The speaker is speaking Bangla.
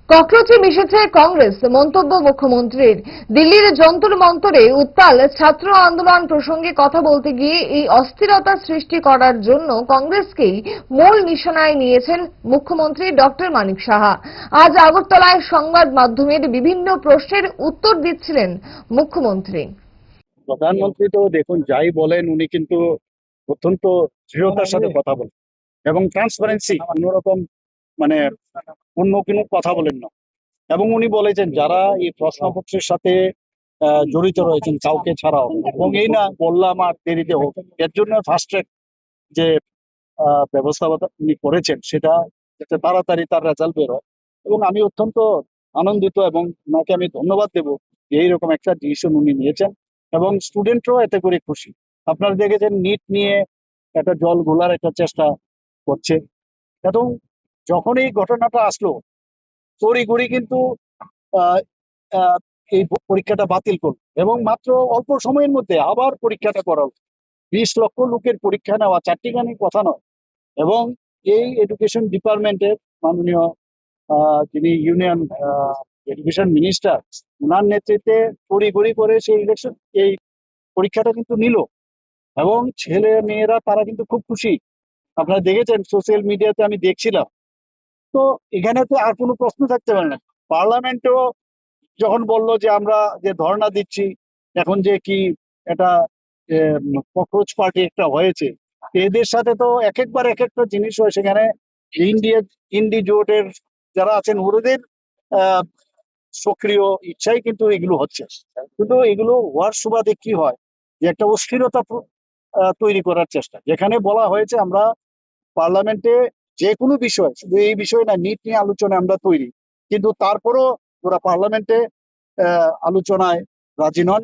ককরোচে মিশেছে কংগ্রেস, মন্তব্য মুখ্যমন্ত্রীর। দিল্লির যন্তর মন্তরে উত্তাল ছাত্র আন্দোলন প্রসঙ্গে কথা বলতে গিয়ে এই অস্থিরতা সৃষ্টি করার জন্য কংগ্রেসকেই মূল নিশানায় নিয়েছেন মুখ্যমন্ত্রী ডক্টর মানিক সাহা। আজ আগরতলায় সংবাদ মাধ্যমের বিভিন্ন প্রশ্নের উত্তর দিচ্ছিলেন মুখ্যমন্ত্রী। প্রধানমন্ত্রী তো দেখুন যাই বলেন উনি কিন্তু অত্যন্ত দৃঢ়তার সাথে কথা বলেন এবং ট্রান্সপারেন্সি কোনোরকম মানে অন্য কোনো কথা বলেন না। এবং উনি বলেছেন যারা এই প্রশ্নপত্রের সাথে জড়িত রয়েছেন কাউকে ছাড়াও, এবং এই না বললাম আর দেরিতে হোক, এর জন্য ফাস্ট ট্র্যাক যে ব্যবস্থা উনি করেছেন সেটা যাতে তাড়াতাড়ি তার রেজাল্ট বেরোয়। এবং আমি অত্যন্ত আনন্দিত এবং ওনাকে আমি ধন্যবাদ দেব যে এইরকম একটা ডিসিশন উনি নিয়েছেন এবং স্টুডেন্টরাও এতে করে খুশি। আপনারা দেখেছেন নিট নিয়ে একটা জল ঘোলার একটা চেষ্টা করছে, এবং যখন এই ঘটনাটা আসলো তড়িঘড়ি কিন্তু আহ, আহ, এই পরীক্ষাটা বাতিল করলো এবং মাত্র অল্প সময়ের মধ্যে আবার পরীক্ষাটা করা হলো। 20 লক্ষ লোকের পরীক্ষা নেওয়া চারটিখানি কথা নয়। এবং এই এডুকেশন ডিপার্টমেন্টের মাননীয় যিনি ইউনিয়ন এডুকেশন মিনিস্টার, ওনার নেতৃত্বে তড়িঘড়ি করে সেই এই পরীক্ষাটা কিন্তু নিল এবং ছেলে মেয়েরা তারা কিন্তু খুব খুশি। আপনারা দেখেছেন সোশ্যাল মিডিয়াতে, আমি দেখছিলাম। তো এখানে তো আর কোনো প্রশ্ন থাকতে পারে না। পার্লামেন্টেও যখন বলল যে আমরা যে ধর্ণা দিচ্ছি এখন যে কি এটা ককরোচ পার্টি একটা হয়েছে, এদের সাথে তো এক একবার এক একটা জিনিস হয়। সেখানে ইন্ডি জোটের যারা আছেন ওদের আহ সক্রিয় ইচ্ছাই কিন্তু এগুলো হচ্ছে। কিন্তু এগুলো হওয়ার সুবাদে কি হয় যে একটা অস্থিরতা তৈরি করার চেষ্টা। যেখানে বলা হয়েছে আমরা পার্লামেন্টে যে কোনো বিষয়, শুধু এই বিষয় না, নিট নিয়ে আলোচনায় আমরা তৈরি, কিন্তু তারপরও ওরা পার্লামেন্টে আলোচনায় রাজি নন।